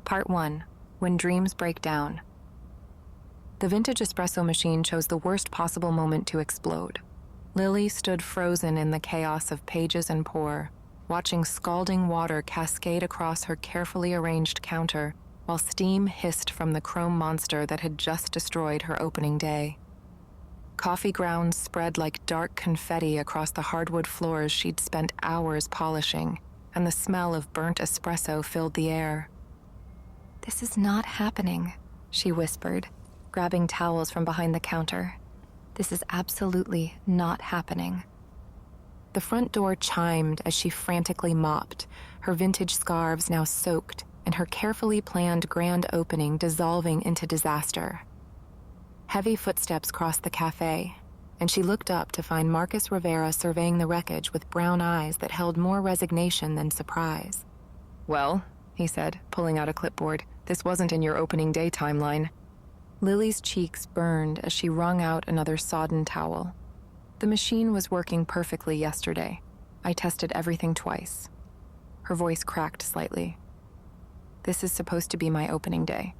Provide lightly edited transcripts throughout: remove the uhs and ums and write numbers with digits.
Part 1. When Dreams Break Down. The vintage espresso machine chose the worst possible moment to explode. Lily stood frozen in the chaos of pages and pour, watching scalding water cascade across her carefully arranged counter while steam hissed from the chrome monster that had just destroyed her opening day. Coffee grounds spread like dark confetti across the hardwood floors she'd spent hours polishing, and the smell of burnt espresso filled the air. "This is not happening," she whispered, grabbing towels from behind the counter. "This is absolutely not happening." The front door chimed as she frantically mopped, her vintage scarves now soaked and her carefully planned grand opening dissolving into disaster. Heavy footsteps crossed the café, and she looked up to find Marcus Rivera surveying the wreckage with brown eyes that held more resignation than surprise. "Well," he said, pulling out a clipboard, "this wasn't in your opening day timeline." Lily's cheeks burned as she wrung out another sodden towel. "The machine was working perfectly yesterday. I tested everything twice." Her voice cracked slightly. "This is supposed to be my opening day."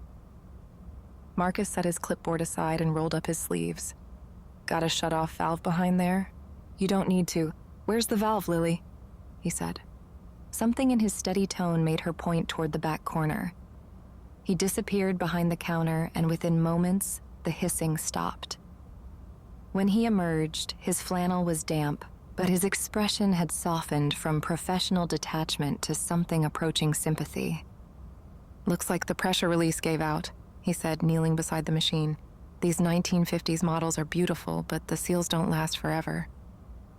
Marcus set his clipboard aside and rolled up his sleeves. "Got a shut-off valve behind there? You don't need to. Where's the valve, Lily?" he said. Something in his steady tone made her point toward the back corner. He disappeared behind the counter, and within moments, the hissing stopped. When he emerged, his flannel was damp, but his expression had softened from professional detachment to something approaching sympathy. "Looks like the pressure release gave out," he said, kneeling beside the machine. "These 1950s models are beautiful, but the seals don't last forever."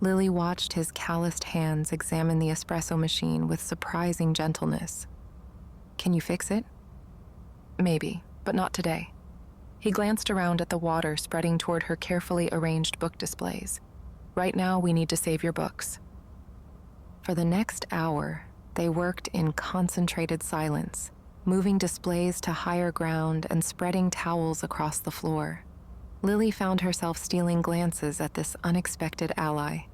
Lily watched his calloused hands examine the espresso machine with surprising gentleness. "Can you fix it?" "Maybe, but not today." He glanced around at the water spreading toward her carefully arranged book displays. "Right now, we need to save your books." For the next hour, they worked in concentrated silence, moving displays to higher ground and spreading towels across the floor. Lily found herself stealing glances at this unexpected ally.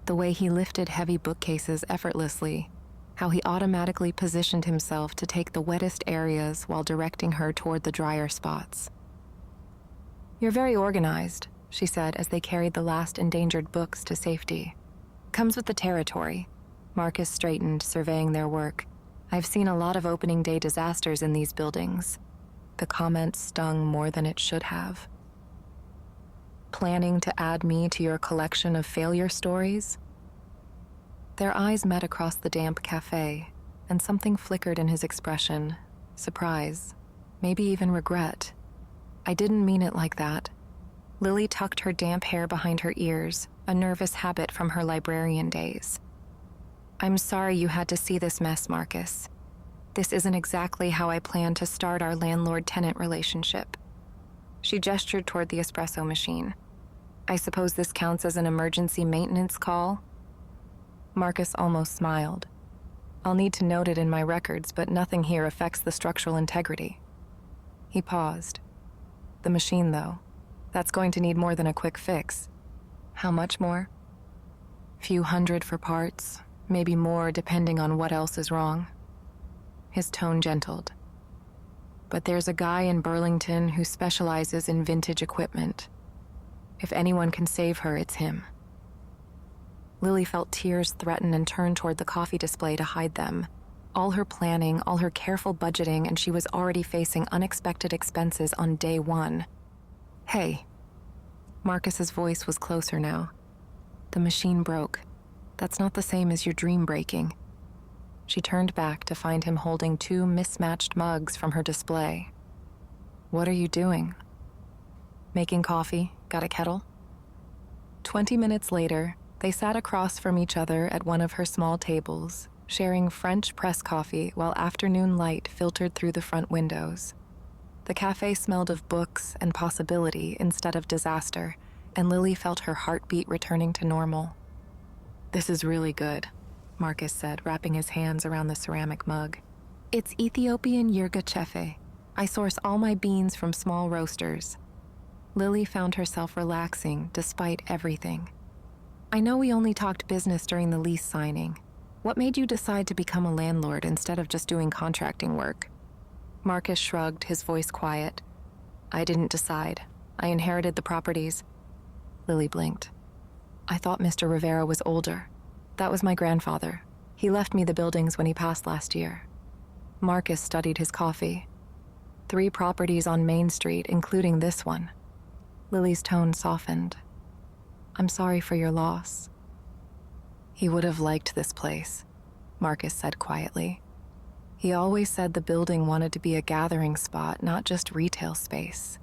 The way he lifted heavy bookcases effortlessly, how he automatically positioned himself to take the wettest areas while directing her toward the drier spots. "You're very organized," she said as they carried the last endangered books to safety. "Comes with the territory." Marcus straightened, surveying their work. "I've seen a lot of opening day disasters in these buildings." The comment stung more than it should have. "Planning to add me to your collection of failure stories?" Their eyes met across the damp cafe, and something flickered in his expression. Surprise, maybe even regret. "I didn't mean it like that." Lily tucked her damp hair behind her ears, a nervous habit from her librarian days. "I'm sorry you had to see this mess, Marcus. This isn't exactly how I planned to start our landlord-tenant relationship." She gestured toward the espresso machine. "I suppose this counts as an emergency maintenance call?" Marcus almost smiled. "I'll need to note it in my records, but nothing here affects the structural integrity." He paused. "The machine, though, that's going to need more than a quick fix." "How much more?" "Few hundred for parts, maybe more depending on what else is wrong." His tone gentled. "But there's a guy in Burlington who specializes in vintage equipment. If anyone can save her, it's him." Lily felt tears threaten and turned toward the coffee display to hide them. All her planning, all her careful budgeting, and she was already facing unexpected expenses on day one. "Hey." Marcus's voice was closer now. "The machine broke. That's not the same as your dream breaking." She turned back to find him holding 2 mismatched mugs from her display. "What are you doing?" "Making coffee. Got a kettle?" 20 minutes later, they sat across from each other at one of her small tables, sharing French press coffee while afternoon light filtered through the front windows. The cafe smelled of books and possibility instead of disaster, and Lily felt her heartbeat returning to normal. "This is really good," Marcus said, wrapping his hands around the ceramic mug. "It's Ethiopian yerga chefe. I source all my beans from small roasters." Lily found herself relaxing despite everything. "I know we only talked business during the lease signing. What made you decide to become a landlord instead of just doing contracting work?" Marcus shrugged, his voice quiet. I didn't decide. I inherited the properties. Lily blinked. I thought Mr. Rivera was older. That was my grandfather. He left me the buildings when he passed last year. Marcus studied his coffee. 3 properties on Main Street, including this one. Lily's tone softened. I'm sorry for your loss. He would have liked this place, Marcus said quietly. He always said the building wanted to be a gathering spot, not just retail space.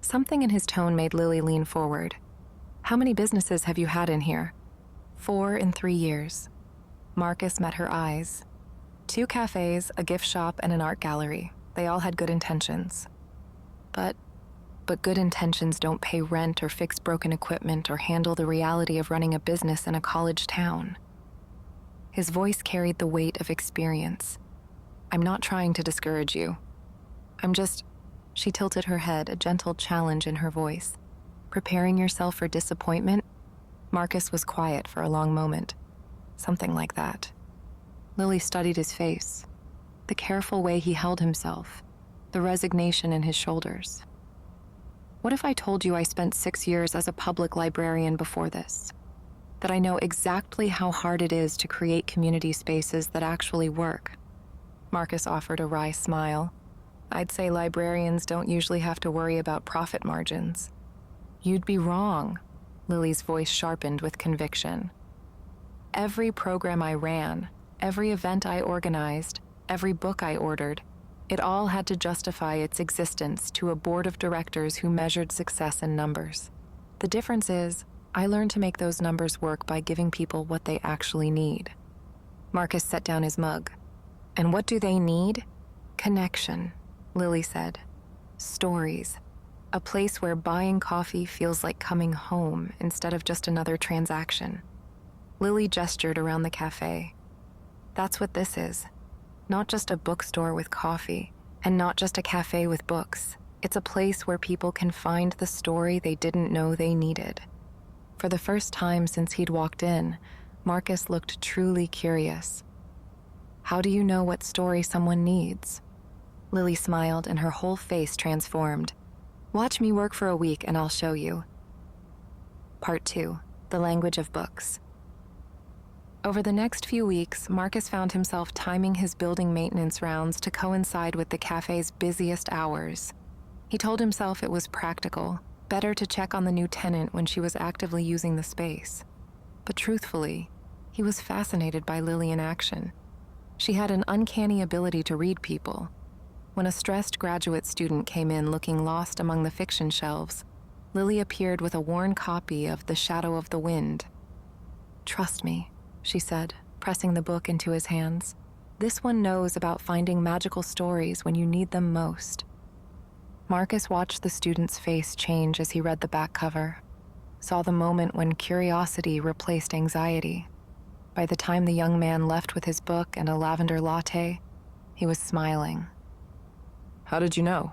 Something in his tone made Lily lean forward. How many businesses have you had in here? 4 in 3 years. Marcus met her eyes. 2 cafes, a gift shop, and an art gallery. They all had good intentions. But good intentions don't pay rent or fix broken equipment or handle the reality of running a business in a college town. His voice carried the weight of experience. I'm not trying to discourage you. She tilted her head, a gentle challenge in her voice. Preparing yourself for disappointment? Marcus was quiet for a long moment. Something like that. Lily studied his face, the careful way he held himself, the resignation in his shoulders. What if I told you I spent 6 years as a public librarian before this? That I know exactly how hard it is to create community spaces that actually work? Marcus offered a wry smile. I'd say librarians don't usually have to worry about profit margins. You'd be wrong. Lily's voice sharpened with conviction. Every program I ran, every event I organized, every book I ordered, it all had to justify its existence to a board of directors who measured success in numbers. The difference is, I learned to make those numbers work by giving people what they actually need. Marcus set down his mug. And what do they need? Connection, Lily said. Stories. A place where buying coffee feels like coming home instead of just another transaction. Lily gestured around the cafe. That's what this is. Not just a bookstore with coffee, and not just a cafe with books. It's a place where people can find the story they didn't know they needed. For the first time since he'd walked in, Marcus looked truly curious. How do you know what story someone needs? Lily smiled and her whole face transformed. Watch me work for a week and I'll show you. Part 2, the language of books. Over the next few weeks, Marcus found himself timing his building maintenance rounds to coincide with the cafe's busiest hours. He told himself it was practical, better to check on the new tenant when she was actively using the space. But truthfully, he was fascinated by Lily in action. She had an uncanny ability to read people. When a stressed graduate student came in looking lost among the fiction shelves, Lily appeared with a worn copy of The Shadow of the Wind. Trust me, she said, pressing the book into his hands. This one knows about finding magical stories when you need them most. Marcus watched the student's face change as he read the back cover, saw the moment when curiosity replaced anxiety. By the time the young man left with his book and a lavender latte, he was smiling. How did you know?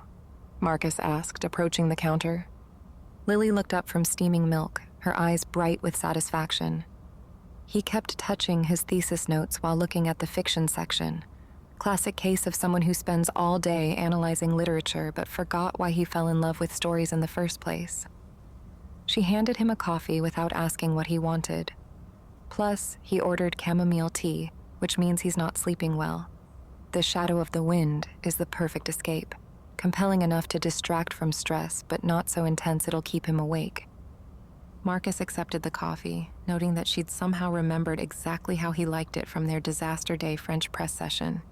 Marcus asked, approaching the counter. Lily looked up from steaming milk, her eyes bright with satisfaction. He kept touching his thesis notes while looking at the fiction section. Classic case of someone who spends all day analyzing literature but forgot why he fell in love with stories in the first place. She handed him a coffee without asking what he wanted. Plus, he ordered chamomile tea, which means he's not sleeping well. The Shadow of the Wind is the perfect escape, compelling enough to distract from stress, but not so intense it'll keep him awake. Marcus accepted the coffee, noting that she'd somehow remembered exactly how he liked it from their disaster day French press session.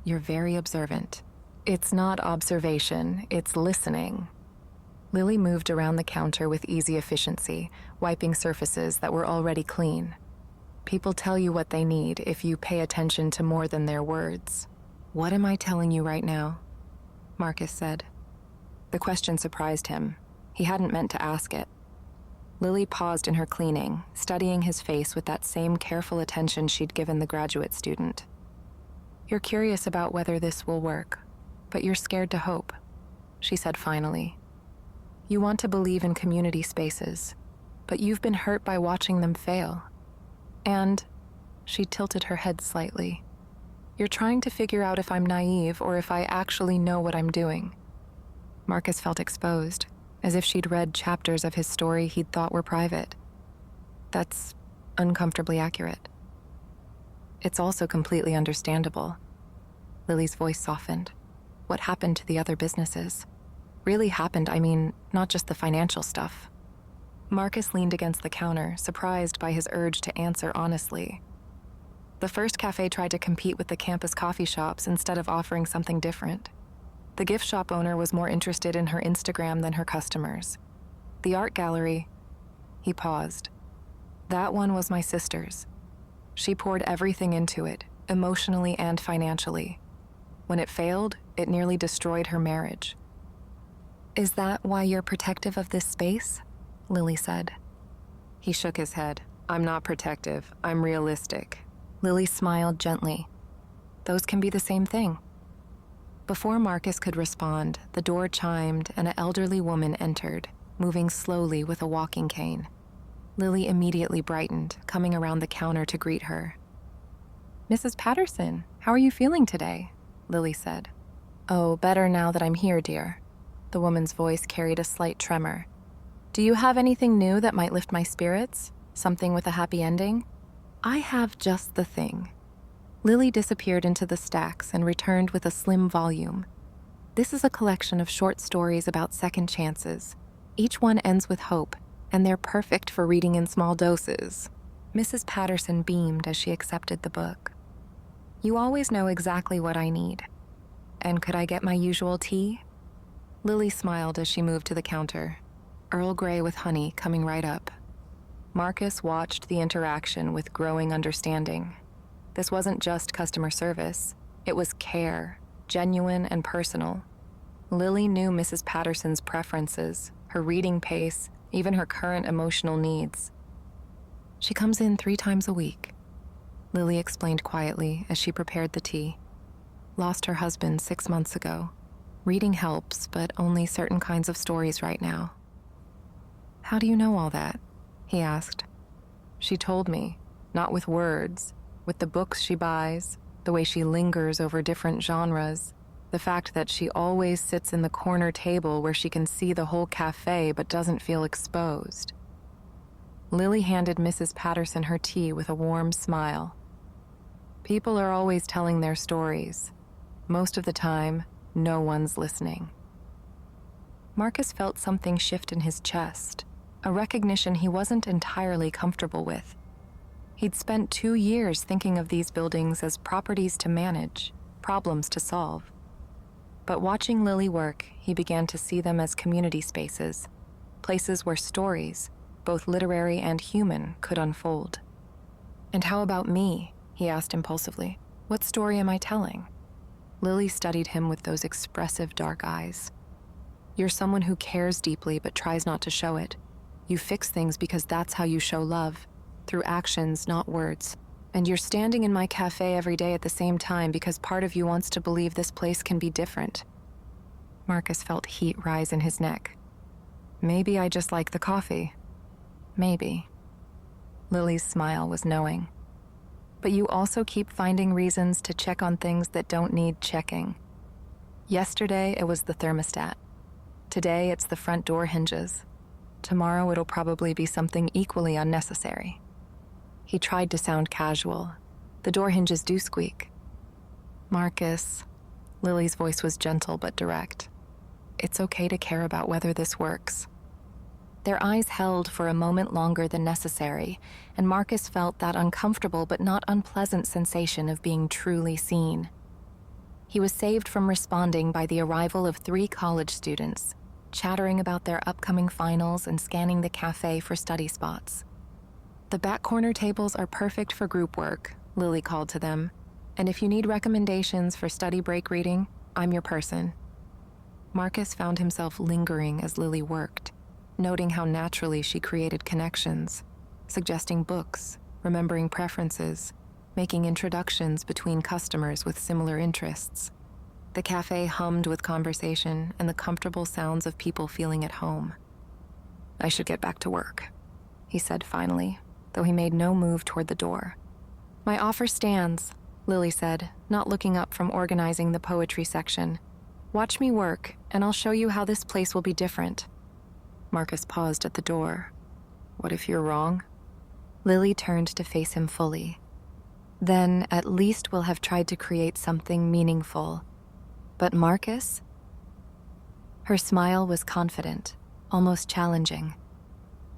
You're very observant. It's not observation, it's listening. Lily moved around the counter with easy efficiency, wiping surfaces that were already clean. People tell you what they need if you pay attention to more than their words. What am I telling you right now? Marcus said. The question surprised him. He hadn't meant to ask it. Lily paused in her cleaning, studying his face with that same careful attention she'd given the graduate student. You're curious about whether this will work, but you're scared to hope, she said finally. You want to believe in community spaces, but you've been hurt by watching them fail. And, she tilted her head slightly, You're trying to figure out if I'm naive or if I actually know what I'm doing." Marcus felt exposed, as if she'd read chapters of his story he'd thought were private. That's uncomfortably accurate. It's also completely understandable. Lily's voice softened. What happened to the other businesses? Really happened, I mean, not just the financial stuff. Marcus leaned against the counter, surprised by his urge to answer honestly. The first cafe tried to compete with the campus coffee shops instead of offering something different. The gift shop owner was more interested in her Instagram than her customers. The art gallery, he paused. That one was my sister's. She poured everything into it, emotionally and financially. When it failed, it nearly destroyed her marriage. "Is that why you're protective of this space?" Lily said. He shook his head. "I'm not protective, I'm realistic." Lily smiled gently. "Those can be the same thing." Before Marcus could respond, the door chimed and an elderly woman entered, moving slowly with a walking cane. Lily immediately brightened, coming around the counter to greet her. "Mrs. Patterson, how are you feeling today?" Lily said. "Oh, better now that I'm here, dear." The woman's voice carried a slight tremor. "Do you have anything new that might lift my spirits? Something with a happy ending?" "I have just the thing." Lily disappeared into the stacks and returned with a slim volume. "This is a collection of short stories about second chances. Each one ends with hope, and they're perfect for reading in small doses." Mrs. Patterson beamed as she accepted the book. "You always know exactly what I need. And could I get my usual tea?" Lily smiled as she moved to the counter. Earl Grey with honey coming right up. Marcus watched the interaction with growing understanding. This wasn't just customer service. It was care, genuine and personal. Lily knew Mrs. Patterson's preferences, her reading pace, even her current emotional needs. "She comes in 3 times a week," Lily explained quietly as she prepared the tea. "Lost her husband 6 months ago. Reading helps, but only certain kinds of stories right now." "How do you know all that?" he asked. "She told me, not with words, with the books she buys, the way she lingers over different genres, the fact that she always sits in the corner table where she can see the whole café but doesn't feel exposed." Lily handed Mrs. Patterson her tea with a warm smile. "People are always telling their stories. Most of the time, no one's listening." Marcus felt something shift in his chest, a recognition he wasn't entirely comfortable with. He'd spent 2 years thinking of these buildings as properties to manage, problems to solve. But watching Lily work, he began to see them as community spaces, places where stories, both literary and human, could unfold. "And how about me?" he asked impulsively. "What story am I telling?" Lily studied him with those expressive dark eyes. "You're someone who cares deeply but tries not to show it. You fix things because that's how you show love, through actions, not words. And you're standing in my cafe every day at the same time because part of you wants to believe this place can be different." Marcus felt heat rise in his neck. "Maybe I just like the coffee. Maybe." Lily's smile was knowing. "But you also keep finding reasons to check on things that don't need checking. Yesterday, it was the thermostat. Today, it's the front door hinges. Tomorrow, it'll probably be something equally unnecessary." He tried to sound casual. "The door hinges do squeak." "Marcus," Lily's voice was gentle but direct. "It's okay to care about whether this works." Their eyes held for a moment longer than necessary, and Marcus felt that uncomfortable but not unpleasant sensation of being truly seen. He was saved from responding by the arrival of 3 college students, chattering about their upcoming finals and scanning the cafe for study spots. "The back corner tables are perfect for group work," Lily called to them, "and if you need recommendations for study break reading, I'm your person." Marcus found himself lingering as Lily worked, noting how naturally she created connections, suggesting books, remembering preferences, making introductions between customers with similar interests. The cafe hummed with conversation and the comfortable sounds of people feeling at home. "I should get back to work," he said finally, though he made no move toward the door. "My offer stands," Lily said, not looking up from organizing the poetry section. Watch me work, and I'll show you how this place will be different. Marcus paused at the door. What if you're wrong? Lily turned to face him fully. Then at least we'll have tried to create something meaningful. But Marcus? Her smile was confident, almost challenging.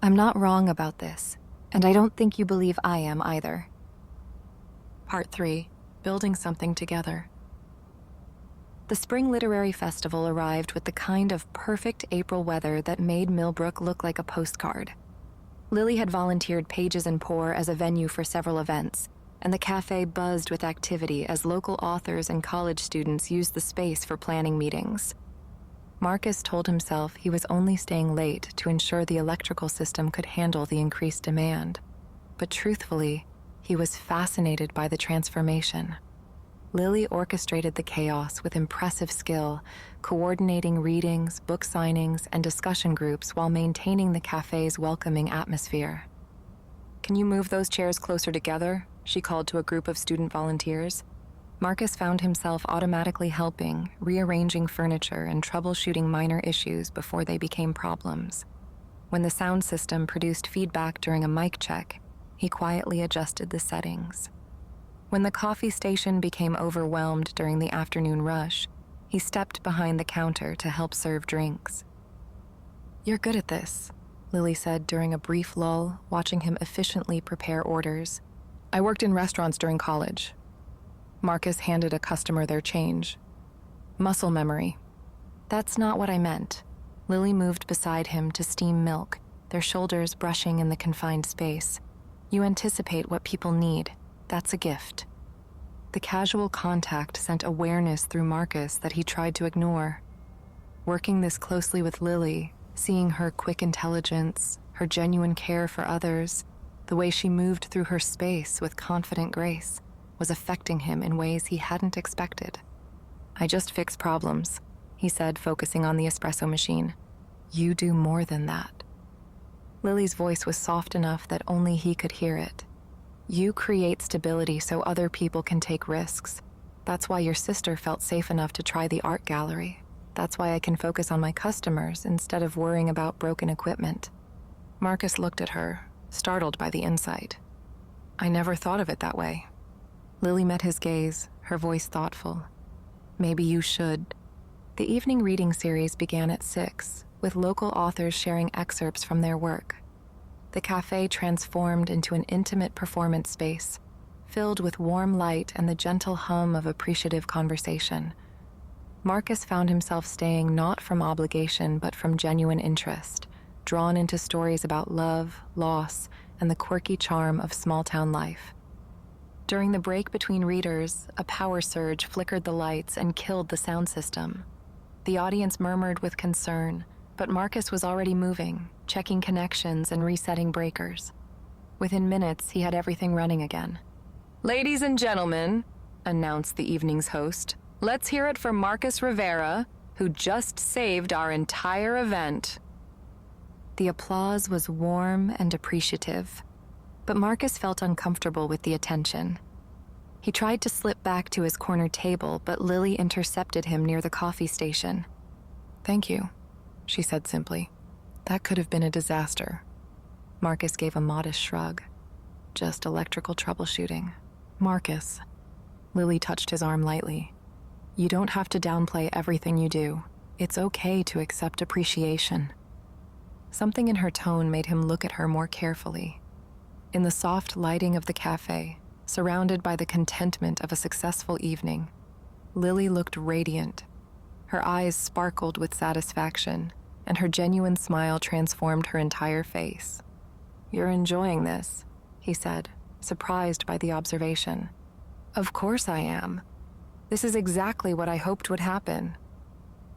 I'm not wrong about this, and I don't think you believe I am either. Part 3. Building something together. The Spring Literary Festival arrived with the kind of perfect April weather that made Millbrook look like a postcard. Lily had volunteered Pages and Pour as a venue for several events, and the cafe buzzed with activity as local authors and college students used the space for planning meetings. Marcus told himself he was only staying late to ensure the electrical system could handle the increased demand. But truthfully, he was fascinated by the transformation. Lily orchestrated the chaos with impressive skill, coordinating readings, book signings, and discussion groups while maintaining the cafe's welcoming atmosphere. Can you move those chairs closer together? She called to a group of student volunteers. Marcus found himself automatically helping, rearranging furniture and troubleshooting minor issues before they became problems. When the sound system produced feedback during a mic check, he quietly adjusted the settings. When the coffee station became overwhelmed during the afternoon rush, he stepped behind the counter to help serve drinks. You're good at this, Lily said during a brief lull, watching him efficiently prepare orders. I worked in restaurants during college. Marcus handed a customer their change. Muscle memory. That's not what I meant. Lily moved beside him to steam milk, their shoulders brushing in the confined space. You anticipate what people need. That's a gift. The casual contact sent awareness through Marcus that he tried to ignore. Working this closely with Lily, seeing her quick intelligence, her genuine care for others, the way she moved through her space with confident grace, was affecting him in ways he hadn't expected. I just fix problems, he said, focusing on the espresso machine. You do more than that. Lily's voice was soft enough that only he could hear it. You create stability so other people can take risks. That's why your sister felt safe enough to try the art gallery. That's why I can focus on my customers instead of worrying about broken equipment. Marcus looked at her, startled by the insight. I never thought of it that way. Lily met his gaze, her voice thoughtful. Maybe you should. The evening reading series began at 6, with local authors sharing excerpts from their work. The cafe transformed into an intimate performance space, filled with warm light and the gentle hum of appreciative conversation. Marcus found himself staying not from obligation but from genuine interest, drawn into stories about love, loss, and the quirky charm of small-town life. During the break between readers, a power surge flickered the lights and killed the sound system. The audience murmured with concern, but Marcus was already moving, checking connections and resetting breakers. Within minutes, he had everything running again. Ladies and gentlemen, announced the evening's host, let's hear it for Marcus Rivera, who just saved our entire event. The applause was warm and appreciative, but Marcus felt uncomfortable with the attention. He tried to slip back to his corner table, but Lily intercepted him near the coffee station. Thank you, she said simply. That could have been a disaster. Marcus gave a modest shrug. Just electrical troubleshooting. Marcus. Lily touched his arm lightly. You don't have to downplay everything you do. It's okay to accept appreciation. Something in her tone made him look at her more carefully. In the soft lighting of the cafe, surrounded by the contentment of a successful evening, Lily looked radiant. Her eyes sparkled with satisfaction, and her genuine smile transformed her entire face. You're enjoying this, he said, surprised by the observation. Of course I am. This is exactly what I hoped would happen.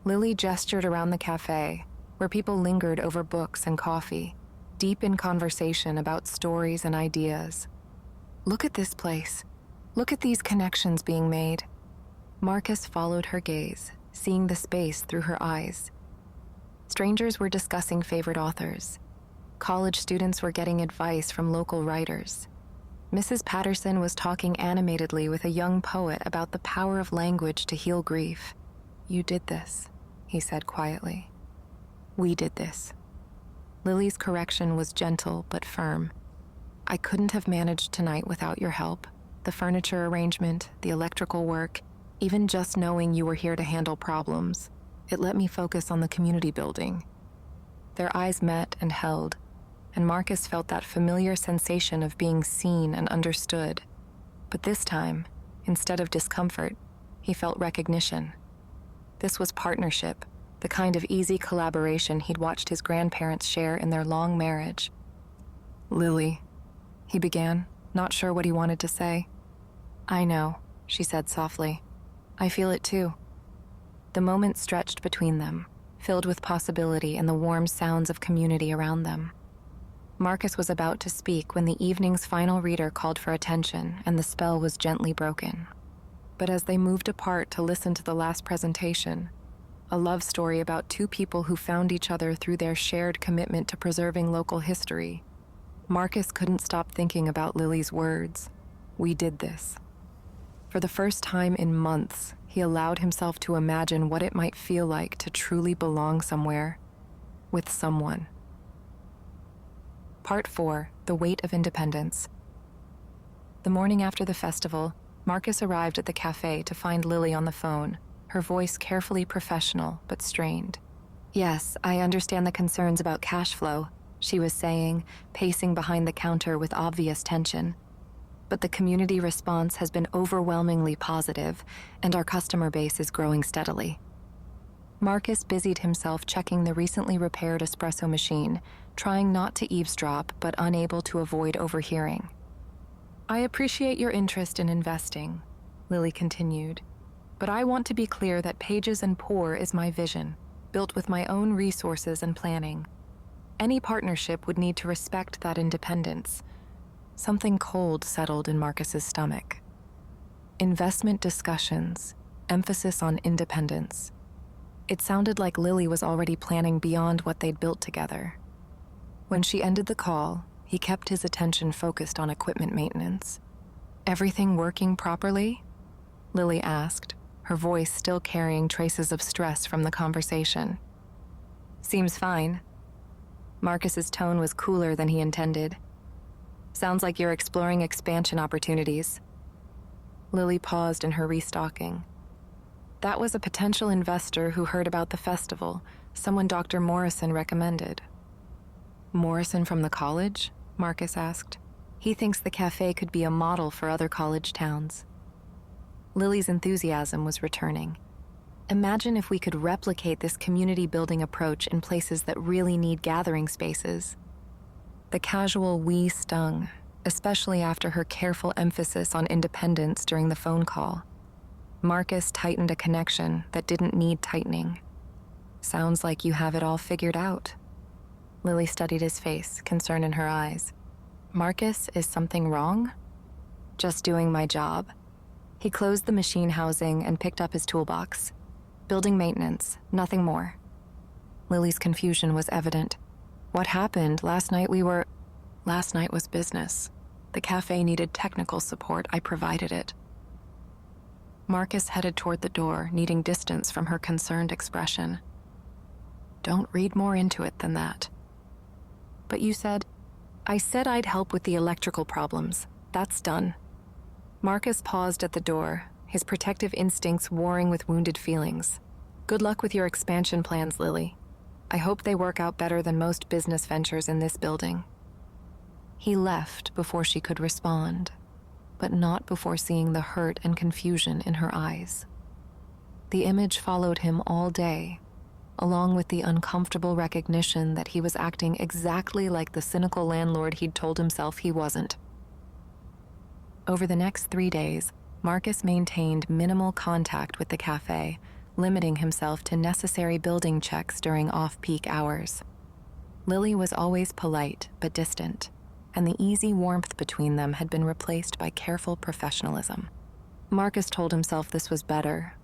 Lily gestured around the cafe, where people lingered over books and coffee, deep in conversation about stories and ideas. Look at this place. Look at these connections being made. Marcus followed her gaze, seeing the space through her eyes. Strangers were discussing favorite authors. College students were getting advice from local writers. Mrs. Patterson was talking animatedly with a young poet about the power of language to heal grief. "You did this," he said quietly. "We did this." Lily's correction was gentle but firm. "I couldn't have managed tonight without your help. The furniture arrangement, the electrical work, even just knowing you were here to handle problems. It let me focus on the community building." Their eyes met and held, and Marcus felt that familiar sensation of being seen and understood. But this time, instead of discomfort, he felt recognition. This was partnership, the kind of easy collaboration he'd watched his grandparents share in their long marriage. "Lily," he began, not sure what he wanted to say. "I know," she said softly. "I feel it too." The moment stretched between them, filled with possibility and the warm sounds of community around them. Marcus was about to speak when the evening's final reader called for attention and the spell was gently broken. But as they moved apart to listen to the last presentation, a love story about two people who found each other through their shared commitment to preserving local history, Marcus couldn't stop thinking about Lily's words. "We did this." For the first time in months, he allowed himself to imagine what it might feel like to truly belong somewhere, with someone. Part 4, The Weight of Independence. The morning after the festival, Marcus arrived at the café to find Lily on the phone, her voice carefully professional but strained. "Yes, I understand the concerns about cash flow," she was saying, pacing behind the counter with obvious tension. "But the community response has been overwhelmingly positive, and our customer base is growing steadily." Marcus busied himself checking the recently repaired espresso machine, trying not to eavesdrop but unable to avoid overhearing. "I appreciate your interest in investing," Lily continued, "but I want to be clear that Pages and Poor is my vision, built with my own resources and planning. Any partnership would need to respect that independence." Something cold settled in Marcus's stomach. Investment discussions, emphasis on independence. It sounded like Lily was already planning beyond what they'd built together. When she ended the call, he kept his attention focused on equipment maintenance. "Everything working properly?" Lily asked, her voice still carrying traces of stress from the conversation. "Seems fine." Marcus's tone was cooler than he intended. "Sounds like you're exploring expansion opportunities." Lily paused in her restocking. "That was a potential investor who heard about the festival, someone Dr. Morrison recommended." "Morrison from the college?" Marcus asked. "He thinks the cafe could be a model for other college towns." Lily's enthusiasm was returning. "Imagine if we could replicate this community-building approach in places that really need gathering spaces." The casual "we" stung, especially after her careful emphasis on independence during the phone call. Marcus tightened a connection that didn't need tightening. "Sounds like you have it all figured out." Lily studied his face, concern in her eyes. "Marcus, is something wrong?" "Just doing my job." He closed the machine housing and picked up his toolbox. "Building maintenance, nothing more." Lily's confusion was evident. "What happened? Last night was business. The cafe needed technical support. I provided it." Marcus headed toward the door, needing distance from her concerned expression. "Don't read more into it than that." "But you said—" "I said I'd help with the electrical problems. That's done." Marcus paused at the door, his protective instincts warring with wounded feelings. "Good luck with your expansion plans, Lily. I hope they work out better than most business ventures in this building." He left before she could respond, but not before seeing the hurt and confusion in her eyes. The image followed him all day, along with the uncomfortable recognition that he was acting exactly like the cynical landlord he'd told himself he wasn't. Over the next 3 days, Marcus maintained minimal contact with the cafe, limiting himself to necessary building checks during off-peak hours. Lily was always polite but distant, and the easy warmth between them had been replaced by careful professionalism. Marcus told himself this was better,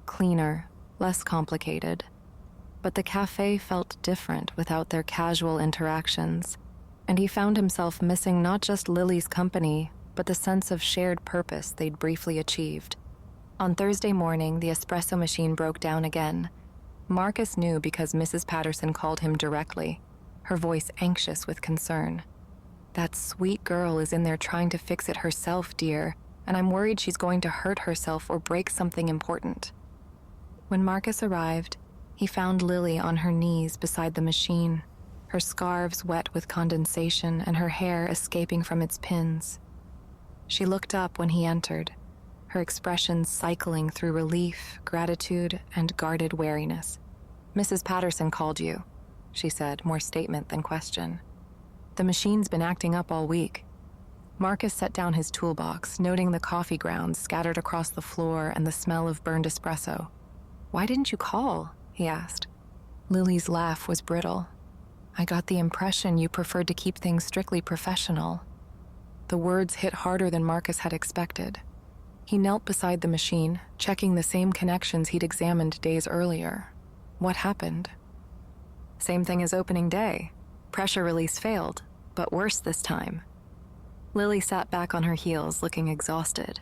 cleaner, less complicated. But the cafe felt different without their casual interactions, and he found himself missing not just Lily's company, but the sense of shared purpose they'd briefly achieved. On Thursday morning, the espresso machine broke down again. Marcus knew because Mrs. Patterson called him directly, her voice anxious with concern. "That sweet girl is in there trying to fix it herself, dear, and I'm worried she's going to hurt herself or break something important." When Marcus arrived, he found Lily on her knees beside the machine, her scarves wet with condensation and her hair escaping from its pins. She looked up when he entered, her expressions cycling through relief, gratitude, and guarded wariness. "Mrs. Patterson called you," she said, more statement than question. "The machine's been acting up all week." Marcus set down his toolbox, noting the coffee grounds scattered across the floor and the smell of burned espresso. "Why didn't you call?" he asked. Lily's laugh was brittle. "I got the impression you preferred to keep things strictly professional." The words hit harder than Marcus had expected. He knelt beside the machine, checking the same connections he'd examined days earlier. What happened? "Same thing as opening day. Pressure release failed, but worse this time." Lily sat back on her heels, looking exhausted.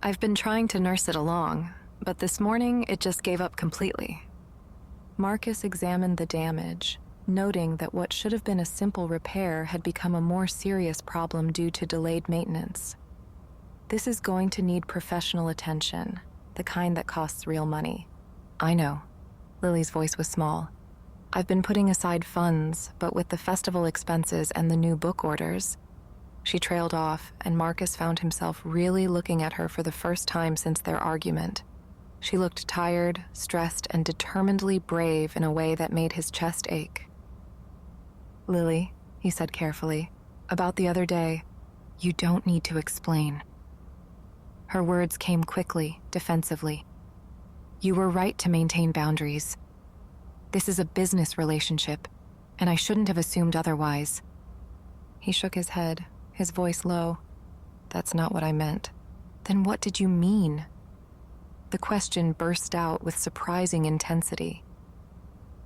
"I've been trying to nurse it along, but this morning it just gave up completely." Marcus examined the damage, noting that what should have been a simple repair had become a more serious problem due to delayed maintenance. "This is going to need professional attention, the kind that costs real money." "I know." Lily's voice was small. "I've been putting aside funds, but with the festival expenses and the new book orders..." She trailed off, and Marcus found himself really looking at her for the first time since their argument. She looked tired, stressed, and determinedly brave in a way that made his chest ache. "Lily," he said carefully, "about the other day, you don't need to explain." Her words came quickly, defensively. "You were right to maintain boundaries. This is a business relationship, and I shouldn't have assumed otherwise." He shook his head, his voice low. "That's not what I meant." "Then what did you mean?" The question burst out with surprising intensity.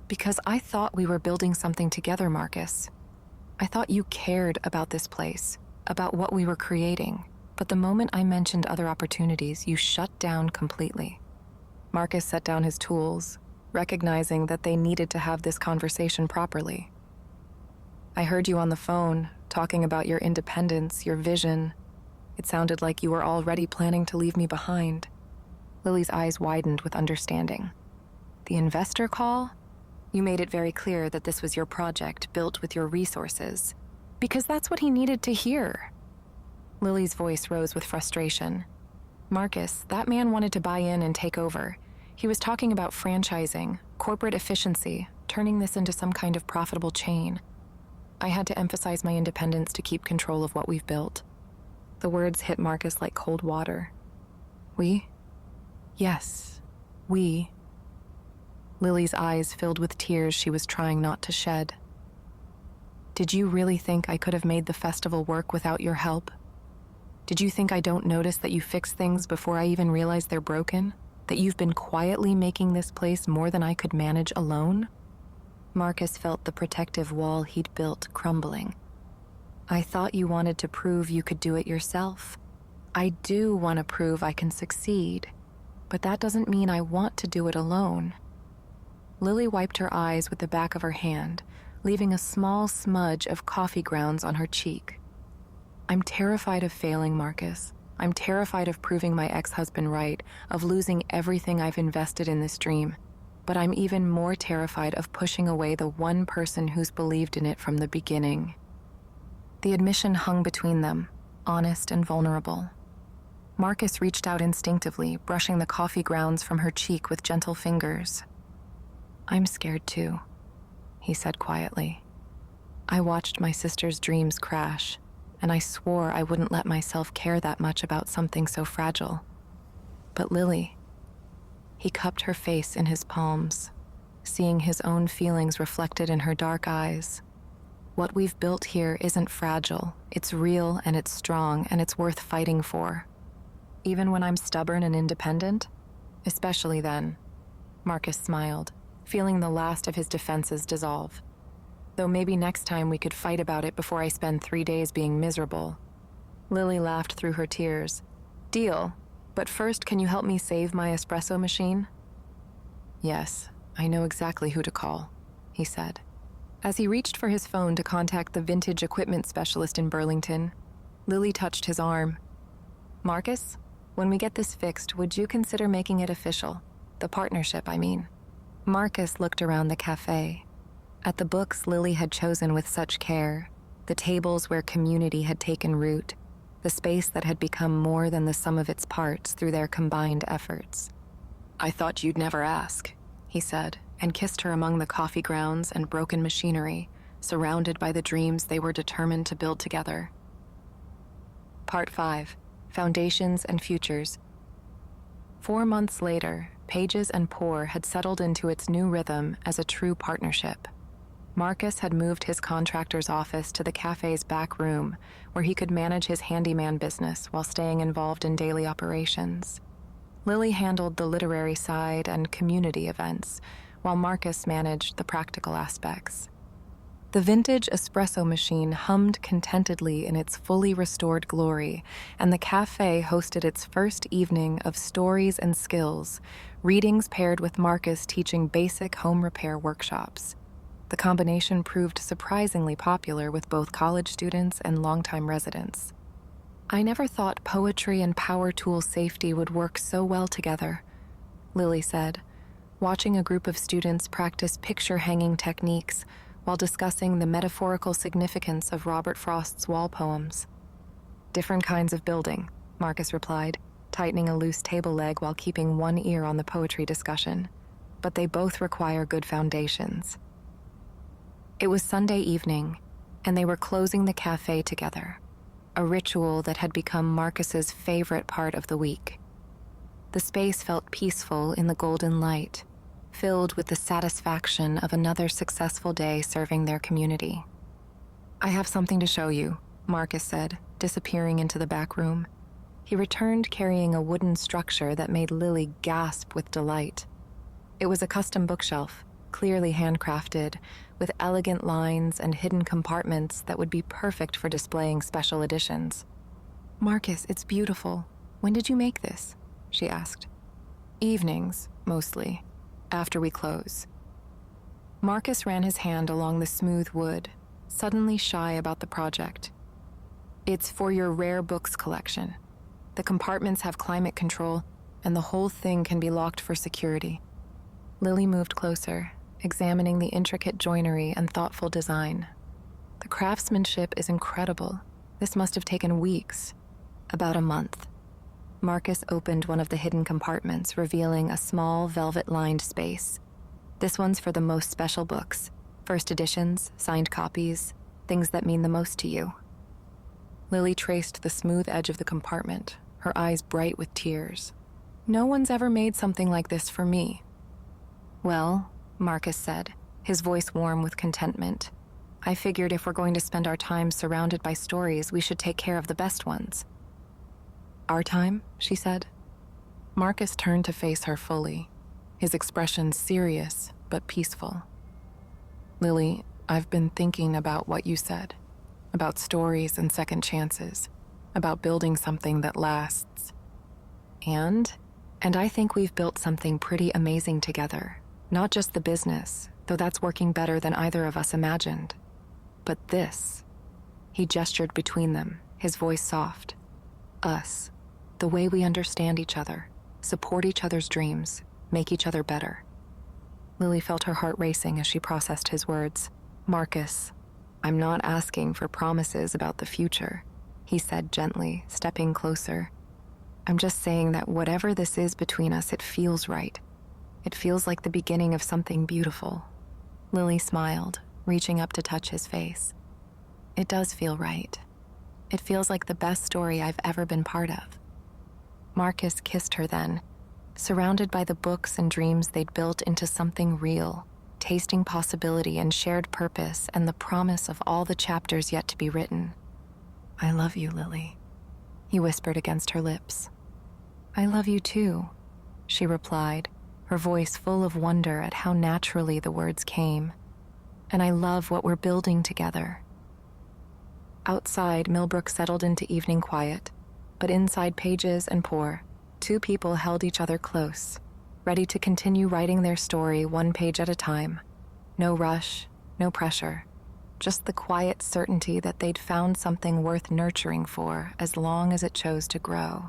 "Because I thought we were building something together, Marcus. I thought you cared about this place, about what we were creating. But the moment I mentioned other opportunities, you shut down completely." Marcus set down his tools, recognizing that they needed to have this conversation properly. "I heard you on the phone, talking about your independence, your vision. It sounded like you were already planning to leave me behind." Lily's eyes widened with understanding. "The investor call? You made it very clear that this was your project, built with your resources. Because that's what he needed to hear." Lily's voice rose with frustration. "Marcus, that man wanted to buy in and take over. He was talking about franchising, corporate efficiency, turning this into some kind of profitable chain. I had to emphasize my independence to keep control of what we've built." The words hit Marcus like cold water. "We?" "Yes, we." Lily's eyes filled with tears she was trying not to shed. "Did you really think I could have made the festival work without your help? Did you think I don't notice that you fix things before I even realize they're broken? That you've been quietly making this place more than I could manage alone?" Marcus felt the protective wall he'd built crumbling. "I thought you wanted to prove you could do it yourself. I do want to prove I can succeed, but that doesn't mean I want to do it alone." Lily wiped her eyes with the back of her hand, leaving a small smudge of coffee grounds on her cheek. "I'm terrified of failing, Marcus. I'm terrified of proving my ex-husband right, of losing everything I've invested in this dream. But I'm even more terrified of pushing away the one person who's believed in it from the beginning." The admission hung between them, honest and vulnerable. Marcus reached out instinctively, brushing the coffee grounds from her cheek with gentle fingers. "I'm scared too," he said quietly. "I watched my sister's dreams crash, and I swore I wouldn't let myself care that much about something so fragile. But Lily..." He cupped her face in his palms, seeing his own feelings reflected in her dark eyes. "What we've built here isn't fragile. It's real and it's strong and it's worth fighting for. Even when I'm stubborn and independent? Especially then." Marcus smiled, feeling the last of his defenses dissolve. "Though maybe next time we could fight about it before I spend 3 days being miserable." Lily laughed through her tears. Deal. But first, can you help me save my espresso machine? Yes, I know exactly who to call, he said. As he reached for his phone to contact the vintage equipment specialist in Burlington, Lily touched his arm. Marcus, when we get this fixed, would you consider making it official? The partnership, I mean. Marcus looked around the café. At the books Lily had chosen with such care, the tables where community had taken root, the space that had become more than the sum of its parts through their combined efforts. I thought you'd never ask, he said, and kissed her among the coffee grounds and broken machinery, surrounded by the dreams they were determined to build together. Part 5. Foundations and Futures. 4 months later, Pages and Pour had settled into its new rhythm as a true partnership. Marcus had moved his contractor's office to the cafe's back room, where he could manage his handyman business while staying involved in daily operations. Lily handled the literary side and community events, while Marcus managed the practical aspects. The vintage espresso machine hummed contentedly in its fully restored glory, and the cafe hosted its first evening of stories and skills, readings paired with Marcus teaching basic home repair workshops. The combination proved surprisingly popular with both college students and longtime residents. I never thought poetry and power tool safety would work so well together, Lily said, watching a group of students practice picture-hanging techniques while discussing the metaphorical significance of Robert Frost's wall poems. Different kinds of building, Marcus replied, tightening a loose table leg while keeping one ear on the poetry discussion. But they both require good foundations. It was Sunday evening, and they were closing the cafe together, a ritual that had become Marcus's favorite part of the week. The space felt peaceful in the golden light, filled with the satisfaction of another successful day serving their community. I have something to show you, Marcus said, disappearing into the back room. He returned carrying a wooden structure that made Lily gasp with delight. It was a custom bookshelf, clearly handcrafted, with elegant lines and hidden compartments that would be perfect for displaying special editions. Marcus, it's beautiful. When did you make this? She asked. Evenings, mostly, after we close. Marcus ran his hand along the smooth wood, suddenly shy about the project. It's for your rare books collection. The compartments have climate control, and the whole thing can be locked for security. Lily moved closer, examining the intricate joinery and thoughtful design. The craftsmanship is incredible. This must have taken weeks. About a month. Marcus opened one of the hidden compartments, revealing a small velvet-lined space. This one's for the most special books, first editions, signed copies, things that mean the most to you. Lily traced the smooth edge of the compartment, her eyes bright with tears. No one's ever made something like this for me. Well, Marcus said, his voice warm with contentment. I figured if we're going to spend our time surrounded by stories, we should take care of the best ones. Our time, she said. Marcus turned to face her fully, his expression serious but peaceful. Lily, I've been thinking about what you said, about stories and second chances, about building something that lasts. And I think we've built something pretty amazing together. Not just the business, though that's working better than either of us imagined. But this. He gestured between them, his voice soft. Us. The way we understand each other, support each other's dreams, make each other better. Lily felt her heart racing as she processed his words. Marcus, I'm not asking for promises about the future, he said gently, stepping closer. I'm just saying that whatever this is between us, it feels right. It feels like the beginning of something beautiful. Lily smiled, reaching up to touch his face. It does feel right. It feels like the best story I've ever been part of. Marcus kissed her then, surrounded by the books and dreams they'd built into something real, tasting possibility and shared purpose and the promise of all the chapters yet to be written. I love you, Lily, he whispered against her lips. I love you too, she replied, her voice full of wonder at how naturally the words came. And I love what we're building together. Outside, Millbrook settled into evening quiet, but inside Pages and Poor, two people held each other close, ready to continue writing their story one page at a time. No rush, no pressure, just the quiet certainty that they'd found something worth nurturing for as long as it chose to grow.